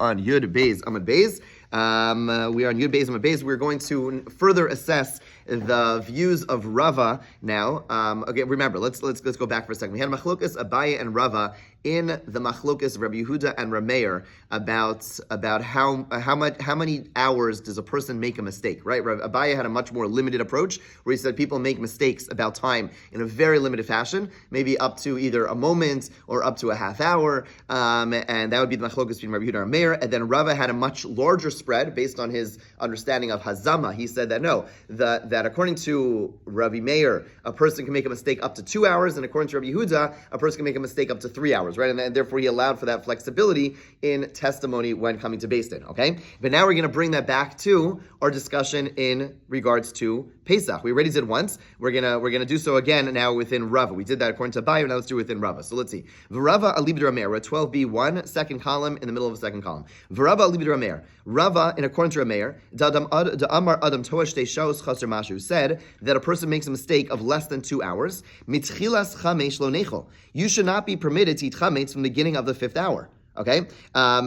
on Yud Beis Amud Beis. We are on Yud Beis Amud Beis. We're going to further assess the views of Rava now. Okay, remember, let's go back for a second. We had Machlokas, Abaye, and Rava in the Machlokas of Rabbi Yehuda and Rameir about how many hours does a person make a mistake, right? Abaye had a much more limited approach where he said people make mistakes about time in a very limited fashion, maybe up to either a moment or up to a half hour, and that would be the Machlokas between Rabbi Yehuda and Rameir. And then Rava had a much larger spread based on his understanding of Hazama. He said that no, that according to Rabbi Meir, a person can make a mistake up to 2 hours, and according to Rabbi Yehuda, a person can make a mistake up to 3 hours, right? And therefore he allowed for that flexibility in testimony when coming to Beis Din, okay? But now we're going to bring that back to our discussion in regards to Pesach. We already did once. We're gonna do so again now within Rava. We did that according to Abaye, now let's do it within Rava. So let's see. V'Rava alibid Rameir, 12b1, second column in the middle of the second column. V'Rava alibid Rameir. Rava, in according to Rameir, Amar Adam Toa Shtei Shaos Chaser Mashu, said that a person makes a mistake of less than 2 hours. Mitchilas chamesh lo nechol. You should not be permitted to eat chametz from the beginning of the 5th hour. Okay,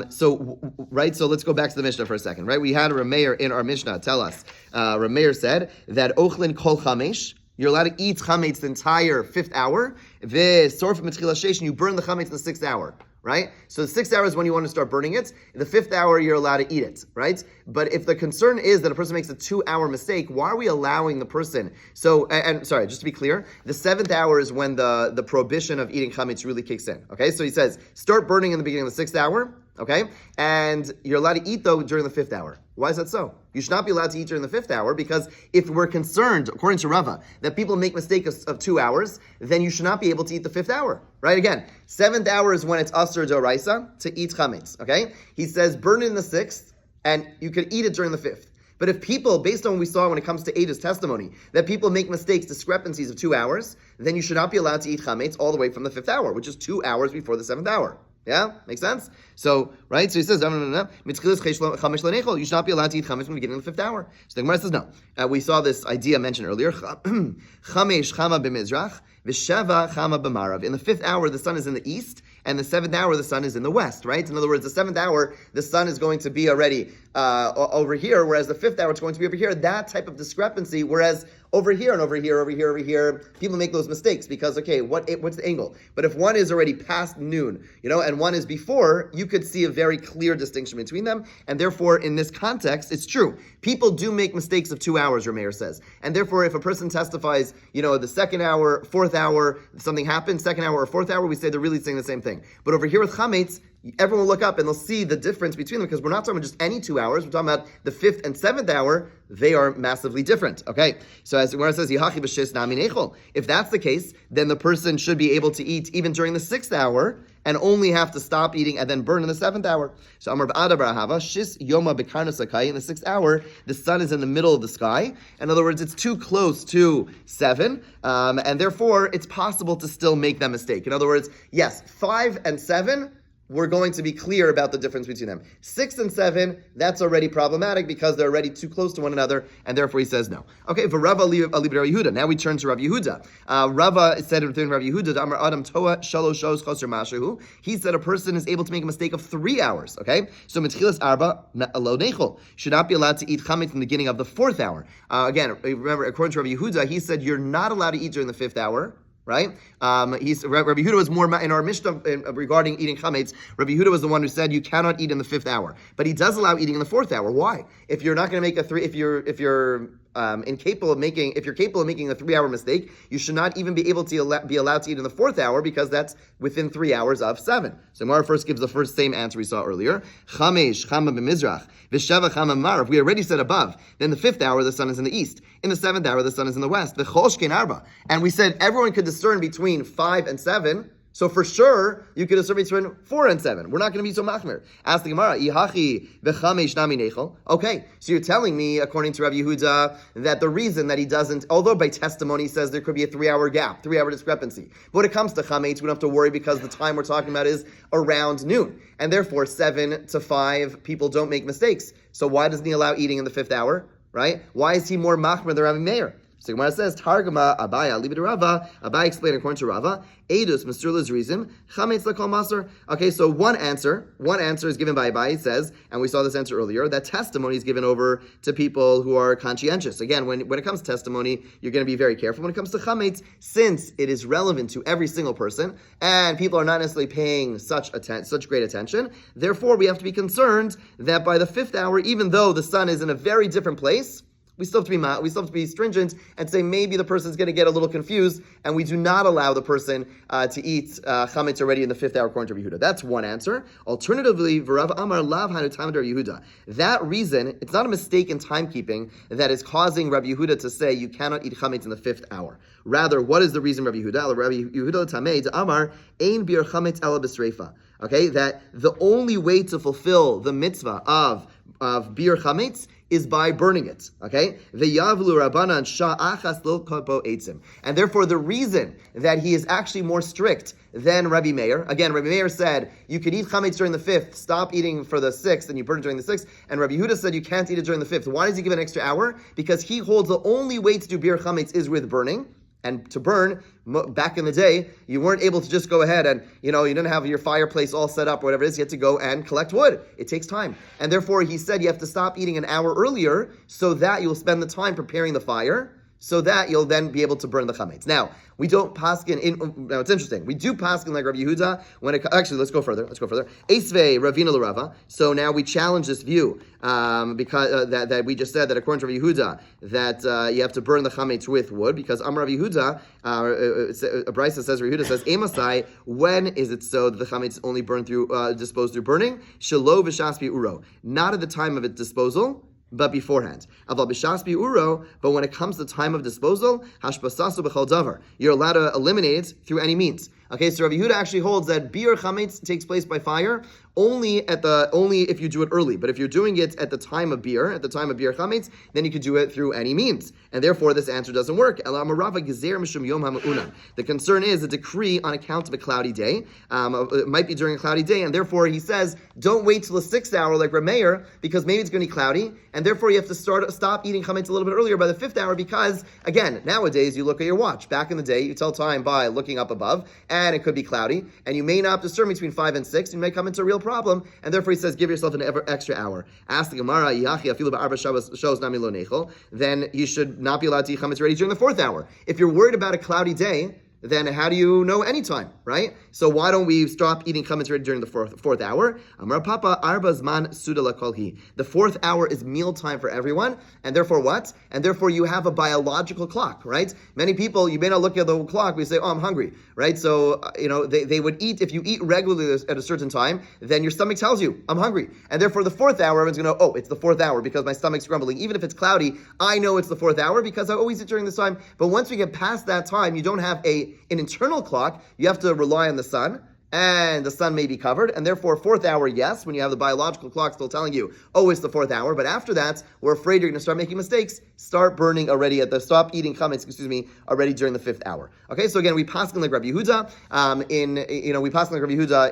so let's go back to the Mishnah for a second, right? We had a Rameir in our Mishnah tell us, Rameir said that ochlin kol chamesh, you're allowed to eat chametz the entire 5th hour, v'sorf mitchila sheish, and you burn the chametz in the 6th hour. Right? So the 6th hour is when you want to start burning it. In the 5th hour, you're allowed to eat it, right? But if the concern is that a person makes a 2-hour mistake, why are we allowing the person? So, and sorry, just to be clear, the 7th hour is when the prohibition of eating chametz really kicks in, okay? So he says, start burning in the beginning of the 6th hour, okay? And you're allowed to eat, though, during the 5th hour. Why is that so? You should not be allowed to eat during the 5th hour, because if we're concerned, according to Rava, that people make mistakes of 2 hours, then you should not be able to eat the 5th hour, right? Again, 7th hour is when it's asur d'oraisa to eat chametz, okay? He says burn it in the 6th, and you could eat it during the 5th. But if people, based on what we saw when it comes to Ada's testimony, that people make mistakes, discrepancies of 2 hours, then you should not be allowed to eat chametz all the way from the 5th hour, which is 2 hours before the 7th hour. Yeah, makes sense. So, right. So he says, no. You should not be allowed to eat chametz from the beginning of the 5th hour. So the Gemara says no. We saw this idea mentioned earlier. Chamesh chama b'mizrach, v'sheva chama b'marav. In the 5th hour, the sun is in the east, and the 7th hour, the sun is in the west. Right. In other words, the 7th hour, the sun is going to be already over here, whereas the 5th hour, it's going to be over here. That type of discrepancy. Whereas over here and over here, people make those mistakes because, okay, what's the angle? But if one is already past noon, and one is before, you could see a very clear distinction between them. And therefore, in this context, it's true. People do make mistakes of 2 hours, Rameir says. And therefore, if a person testifies, the 2nd hour, 4th hour, something happened, 2nd hour or 4th hour, we say they're really saying the same thing. But over here with chametz, everyone will look up and they'll see the difference between them because we're not talking about just any 2 hours. We're talking about the 5th and 7th hour. They are massively different. Okay, so as where it says Yihachi b'shis nami nechol, if that's the case, then the person should be able to eat even during the 6th hour and only have to stop eating and then burn in the 7th hour. So Amar b'ada barahava shis yoma b'karnas sakai, in the 6th hour, the sun is in the middle of the sky. In other words, it's too close to 7, and therefore it's possible to still make that mistake. In other words, yes, 5 and 7. We're going to be clear about the difference between them. 6 and 7, that's already problematic because they're already too close to one another, and therefore he says no. Okay, for Rava alibid Rabbi Yehuda. Now we turn to Rabbi Yehuda. Rava said within Rabbi Yehuda, Amar Adam Toa Shalosh Shos Chaser Mashu. He said a person is able to make a mistake of 3 hours. Okay, so Mitchilas Arba Lo Nechol should not be allowed to eat chametz from the beginning of the 4th hour. Again, remember, according to Rabbi Yehuda, he said you're not allowed to eat during the 5th hour. Right? Rabbi Yehuda was more in our Mishnah regarding eating chametz. Rabbi Yehuda was the one who said you cannot eat in the 5th hour, but he does allow eating in the 4th hour. Why? If you're not going to make if you're capable of making a 3-hour mistake, you should not even be able to be allowed to eat in the 4th hour because that's within 3 hours of 7. So Mara first gives the same answer we saw earlier. Chamesh chama b'mizrach v'sheva chama b'marav. We already said above. Then the 5th hour, the sun is in the east. In the 7th hour, the sun is in the west. V'chol shkein arba. And we said everyone could discern between 5 and 7. So for sure, you could discern between 4 and 7. We're not going to be so machmir. Ask the Gemara, Ihachi v'chamesh nami nechol. Okay, so you're telling me, according to Rabbi Yehuda, that the reason that he doesn't, although by testimony he says there could be a 3-hour gap, 3-hour discrepancy. But when it comes to chametz, we don't have to worry because the time we're talking about is around noon. And therefore, 7 to 5, people don't make mistakes. So why doesn't he allow eating in the 5th hour, right? Why is he more machmir than Rabbi Meir? So Gemara says, Targama Abaya Libid Rava. Abaya explained according to Rava, Edus Masur reason, Chametz Lakol Maser. Okay, so one answer is given by Abaya. He says, and we saw this answer earlier, that testimony is given over to people who are conscientious. Again, when it comes to testimony, you're going to be very careful. When it comes to Chametz, since it is relevant to every single person, and people are not necessarily paying such great attention, therefore we have to be concerned that by the 5th hour, even though the sun is in a very different place, we still have to be stringent and say maybe the person's going to get a little confused, and we do not allow the person to eat chametz already in the 5th hour according to Rabbi Yehuda. That's one answer. Alternatively, V'Rav Amar Lav Hanu Tamid Rabbi Yehuda. That reason, it's not a mistake in timekeeping that is causing Rabbi Yehuda to say you cannot eat chametz in the 5th hour. Rather, what is the reason, Rabbi Yehuda? Rabbi Yehuda Tameid Amar Ein Bir Chametz Ela B'Sreifa. Okay, that the only way to fulfill the mitzvah of bir chametz is by burning it. Okay? V'yavlu Rabbanan sha'achas lil kopo eitzim. And therefore, the reason that he is actually more strict than Rabbi Meir, again, Rabbi Meir said you could eat chametz during the 5th, stop eating for the 6th, and you burn it during the 6th. And Rabbi Yehuda said you can't eat it during the 5th. Why does he give an extra hour? Because he holds the only way to do bir chametz is with burning. And to burn, back in the day, you weren't able to just go ahead and, you didn't have your fireplace all set up or whatever it is. You had to go and collect wood. It takes time. And therefore, he said you have to stop eating an hour earlier so that you'll spend the time preparing the fire, so that you'll then be able to burn the chametz. Now, we don't paskin in. Now, it's interesting. We do paskin like Rabbi Yehuda when it. Actually, let's go further. Esvei Ravina L'Rava. So now we challenge this view because that we just said that according to Rabbi Yehuda that you have to burn the chametz with wood because Amar Rabbi Yehuda, Brisa says Rabbi Yehuda says Emasai. When is it so that the chametz is only burned through disposed through burning? Shelo v'shaspi uro. Not at the time of its disposal, but beforehand. But when it comes to time of disposal, you're allowed to eliminate it through any means. Okay, so Rabbi Yehuda actually holds that bir chametz takes place by fire only if you do it early. But if you're doing it at the time of bir chametz, then you could do it through any means. And therefore, this answer doesn't work. The concern is a decree on account of a cloudy day. It might be during a cloudy day, and therefore he says, don't wait till the 6th hour like Rav Meir, because maybe it's going to be cloudy, and therefore you have to stop eating chametz a little bit earlier by the 5th hour, because, again, nowadays you look at your watch. Back in the day, you tell time by looking up above, and it could be cloudy, and you may not discern between 5 and 6, you may come into a real problem, and therefore he says, give yourself an extra hour. Ask the Gemara, then you should not be allowed to eat chametz ready during the 4th hour. If you're worried about a cloudy day, then how do you know any time, right? So why don't we stop eating chametz ready during the fourth hour? Amar Papa Arba Zman Sudala Kolhi. The 4th hour is meal time for everyone, and therefore what? And therefore you have a biological clock, right? Many people, you may not look at the clock, we say, oh, I'm hungry, right? So, they would eat, if you eat regularly at a certain time, then your stomach tells you, I'm hungry. And therefore the 4th hour, everyone's going to know, oh, it's the 4th hour because my stomach's grumbling. Even if it's cloudy, I know it's the 4th hour because I always eat during this time. But once we get past that time, you don't have an internal clock, you have to rely on the sun, and the sun may be covered, and therefore 4th hour, yes, when you have the biological clock still telling you, oh, it's the 4th hour, but after that, we're afraid you're going to start making mistakes, stop eating chametz, already during the 5th hour. Okay, so again, we paskin like Rabbi Yehuda,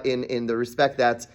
in the respect that,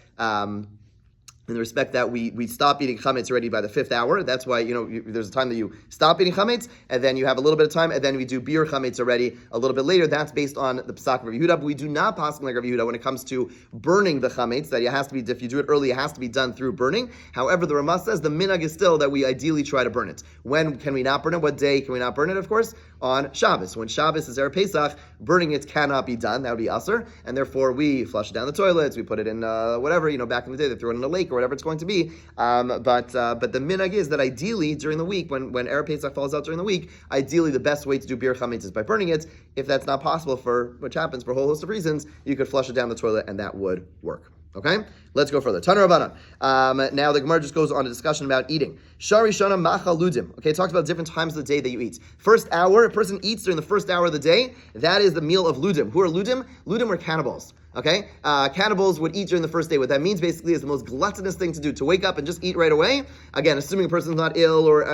we stop eating chametz already by the 5th hour. That's why, there's a time that you stop eating chametz, and then you have a little bit of time, and then we do bir chametz already a little bit later. That's based on the Pesach of Rabbi Yehuda, but we do not paskin like Rabbi Yehuda when it comes to burning the chametz, that it has to be, if you do it early, it has to be done through burning. However, the Ramah says the minhag is still that we ideally try to burn it. When can we not burn it? What day can we not burn it? Of course, on Shabbos. When Shabbos is Erev Pesach, burning it cannot be done. That would be aser, and therefore we flush it down the toilets, we put it in whatever, back in the day, they throw it in a lake or whatever it's going to be. But the minhag is that ideally during the week, when Erev Pesach falls out during the week, ideally the best way to do bir chametz is by burning it. If that's not possible which happens for a whole host of reasons, you could flush it down the toilet and that would work. Okay, let's go further. Tana Rabbanan. Now the Gemara just goes on a discussion about eating. Shari Shana Machaludim. Okay, it talks about different times of the day that you eat. 1st hour, a person eats during the 1st hour of the day. That is the meal of Ludim. Who are Ludim? Ludim are cannibals. Okay, cannibals would eat during the first day. What that means basically is the most gluttonous thing to do, to wake up and just eat right away. Again, assuming a person's not ill or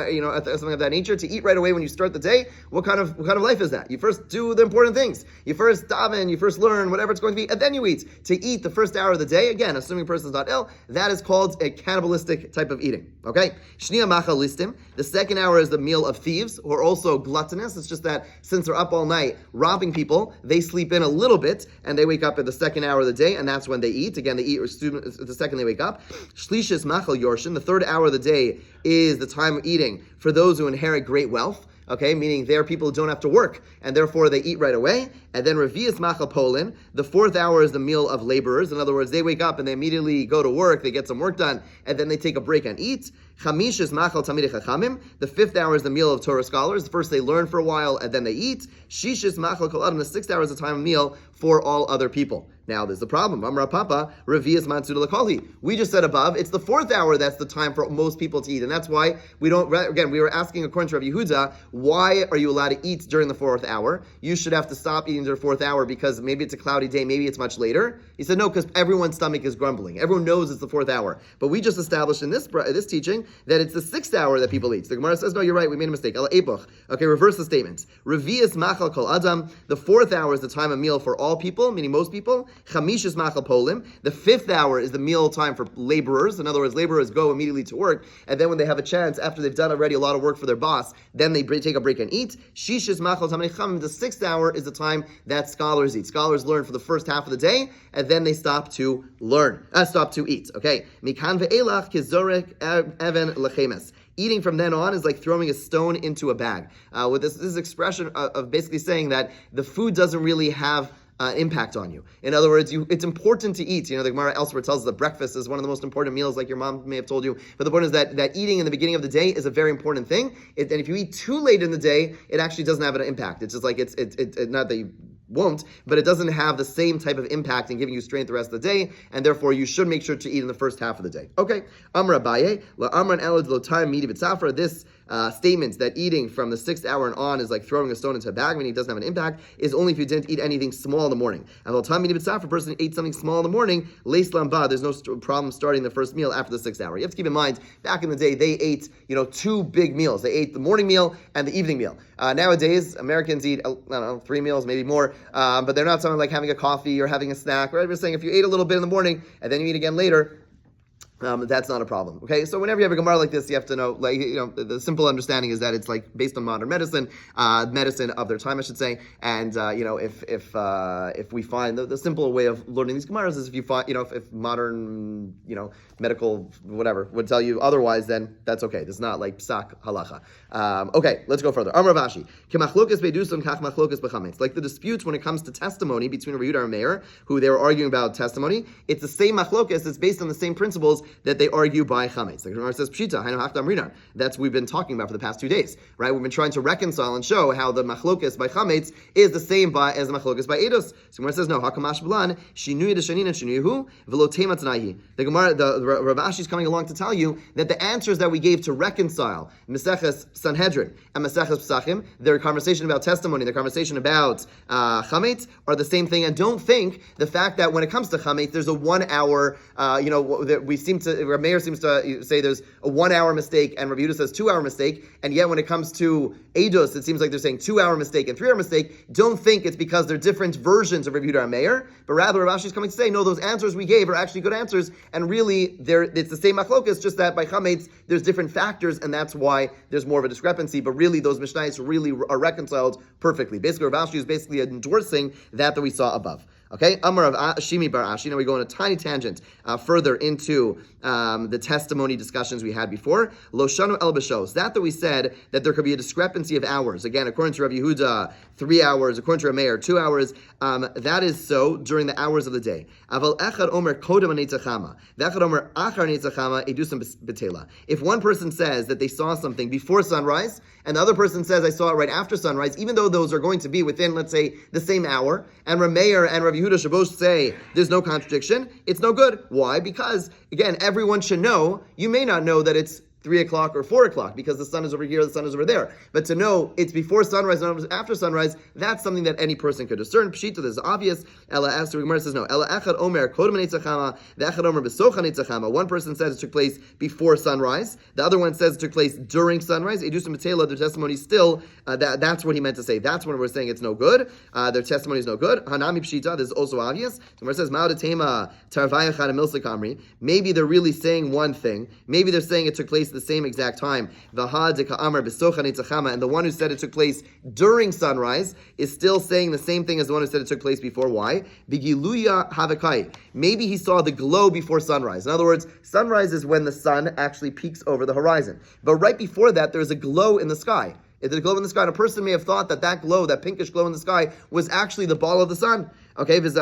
something of that nature, to eat right away when you start the day. What kind of life is that? You first do the important things. You first daven, you first learn whatever it's going to be, and then you eat. To eat the first hour of the day, again, assuming a person's not ill, that is called a cannibalistic type of eating. Okay, shnia machal listim. The second hour is the meal of thieves, who are also gluttonous. It's just that since they're up all night robbing people, they sleep in a little bit and they wake up at the second hour of the day, and that's when they eat. Again, they eat the second they wake up. Shlishis machal yorshin. The third hour of the day is the time of eating for those who inherit great wealth. Okay, meaning they're people who don't have to work, and therefore they eat right away. And then Revius Machal Polin, the fourth hour is the meal of laborers. In other words, they wake up and they immediately go to work, they get some work done, and then they take a break and eat. Chamish is Machal Tamidei Chachamim. The fifth hour is the meal of Torah scholars. First they learn for a while, and then they eat. Shish is Machal Kol Adam. The sixth hour is the time of meal for all other people. Now, there's the problem. Amra Papa, Revius Matsuda Lakali. We just said above, it's the fourth hour that's the time for most people to eat. And that's why we don't, again, we were asking according to Rabbi Yehuda, why are you allowed to eat during the fourth hour? You should have to stop eating during the fourth hour because maybe it's a cloudy day, maybe it's much later. He said, no, because everyone's stomach is grumbling. Everyone knows it's the fourth hour. But we just established in this teaching that it's the sixth hour that people eat. So the Gemara says, no, you're right, we made a mistake. Okay, reverse the statements. Revius Machal Kol Adam. The fourth hour is the time of meal for all people, meaning most people. Chamish is Machal Polim. The fifth hour is the meal time for laborers. In other words, laborers go immediately to work, and then when they have a chance, after they've done already a lot of work for their boss, then they take a break and eat. Shish is Machal Tamidei Chachamim. The sixth hour is the time that scholars eat. Scholars learn for the first half of the day, and then they stop to eat. Okay. Mikan ve'elach kizorek even lechemes. Eating from then on is like throwing a stone into a bag. With this expression of basically saying that the food doesn't really have impact on you. In other words, it's important to eat. The Gemara elsewhere tells us that breakfast is one of the most important meals, like your mom may have told you. But the point is that eating in the beginning of the day is a very important thing. And if you eat too late in the day, it actually doesn't have an impact. It's just like it's not that you won't, but it doesn't have the same type of impact in giving you strength the rest of the day, and therefore you should make sure to eat in the first half of the day. Okay, Amra Abaye, La Amran Elad Lo Time Midi B'Tzafra. This statement that eating from the sixth hour and on is like throwing a stone into a bag, meaning it doesn't have an impact, is only if you didn't eat anything small in the morning. And Lo Time Midi B'Tzafra, a person ate something small in the morning, Leis Lamba, there's no problem starting the first meal after the sixth hour. You have to keep in mind, back in the day, they ate, two big meals. They ate the morning meal and the evening meal. Nowadays, Americans eat, 3 meals, maybe more, but they're not something like having a coffee or having a snack, right? We're saying if you ate a little bit in the morning and then you eat again later, that's not a problem. Okay, so whenever you have a Gemara like this, you have to know, the simple understanding is that it's like based on modern medicine of their time, I should say. And if we find the simple way of learning these Gemaras is if you find, if modern, medical whatever would tell you otherwise, then that's okay. It's not like psak halacha. Okay, let's go further. Amar Vashi, kemachlokas beidusam kach machlokas b'chametz. Like the disputes when it comes to testimony between Rabbi Yehuda and Meir, who they were arguing about testimony, it's the same machlokas. It's based on the same principles that they argue by chametz. The Gemara says pshita hainu hakdam rinan. That's what we've been talking about for the past 2 days, right? We've been trying to reconcile and show how the machlokas by chametz is the same as the machlokas by edus. So Gemara says no. Hakamash b'lan shinuy deshanin and shinuyhu v'lo tema tanayi. The Gemara, the Rav Ashi is coming along to tell you that the answers that we gave to reconcile Maseches Sanhedrin and Maseches Pesachim, their conversation about testimony, their conversation about chametz, are the same thing. And don't think the fact that when it comes to chametz, there's a 1 hour, that we seem to, Rav Meir seems to say there's a 1 hour mistake, and Rav Yehuda says 2 hour mistake, and yet when it comes to Eidos, it seems like they're saying 2 hour mistake and 3 hour mistake. Don't think it's because they're different versions of Rav Yehuda and Meir, but rather Rav Ashi is coming to say, no, those answers we gave are actually good answers, and really it's the same machlokas, just that by chametz there's different factors, and that's why there's more of a discrepancy. But really, those mishnayos really are reconciled perfectly. Basically, Rav Ashi is basically endorsing that we saw above. Okay, Amar of Shimi Bar Ashi. Now we go on a tiny tangent further into the testimony discussions we had before. Lo shanu el b'shos. That we said that there could be a discrepancy of hours. Again, according to Rabbi Yehuda, 3 hours. According to Rav Meir, 2 hours. That is so during the hours of the day. Aval echad omer kodem netzachama. V'echad omer achar netzachama edusam betela. If one person says that they saw something before sunrise, and the other person says I saw it right after sunrise, even though those are going to be within, let's say, the same hour, and Rav Meir and Rav Yehuda should both say there's no contradiction, it's no good. Why? Because, again, everyone should know. You may not know that it's 3 o'clock or 4 o'clock because the sun is over here, the sun is over there. But to know it's before sunrise and after sunrise, that's something that any person could discern. Pshita, this is obvious. Ella asks, the Gemara says no. Ella echad omer kodem neitzachama, the echad omer besocha neitzachama. One person says it took place before sunrise. The other one says it took place during sunrise. Edusa Matela, their testimony still, that's what he meant to say. That's when we're saying it's no good. Their testimony is no good. Hanami Pshita, this is also obvious. So it says, Ma'odatema tarvayach milsa kamri. Maybe they're really saying one thing. Maybe they're saying it took place at the same exact time. V'ha de ka'amar besocha neitzachama, and the one who said it took place during sunrise is still saying the same thing as the one who said it took place before. Why? Bigiluya havakai. Maybe he saw the glow before sunrise. In other words, sunrise is when the sun actually peaks over the horizon. But right before that, there's a glow in the sky. If there's a glow in the sky, and a person may have thought that glow, that pinkish glow in the sky, was actually the ball of the sun. Okay, and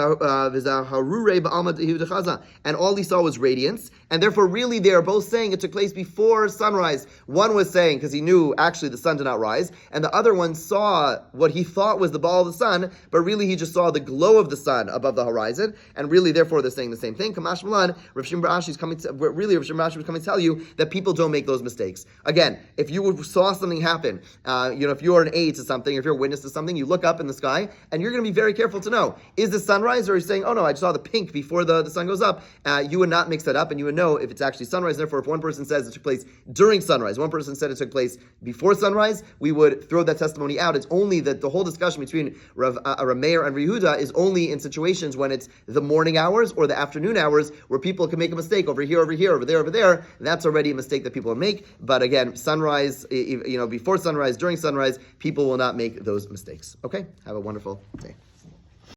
all he saw was radiance, and therefore really they are both saying it took place before sunrise. One was saying, because he knew actually the sun did not rise, and the other one saw what he thought was the ball of the sun, but really he just saw the glow of the sun above the horizon, and really therefore they're saying the same thing. Kamash Malan, Rav Shimon Bar Ashi is coming to, really Rav Shimon Bar Ashi was coming to tell you that people don't make those mistakes. Again, if you saw something happen, if you're an aide to something, if you're a witness to something, you look up in the sky, and you're going to be very careful to know, is the sunrise, or are you saying, oh no, I just saw the pink before the sun goes up? You would not mix that up, and you would know if it's actually sunrise. Therefore, if one person says it took place during sunrise, one person said it took place before sunrise, we would throw that testimony out. It's only that the whole discussion between Rav Meir and Yehuda is only in situations when it's the morning hours or the afternoon hours, where people can make a mistake over here, over there, over there. That's already a mistake that people make. But again, sunrise, before sunrise, during sunrise, people will not make those mistakes. Okay? Have a wonderful day.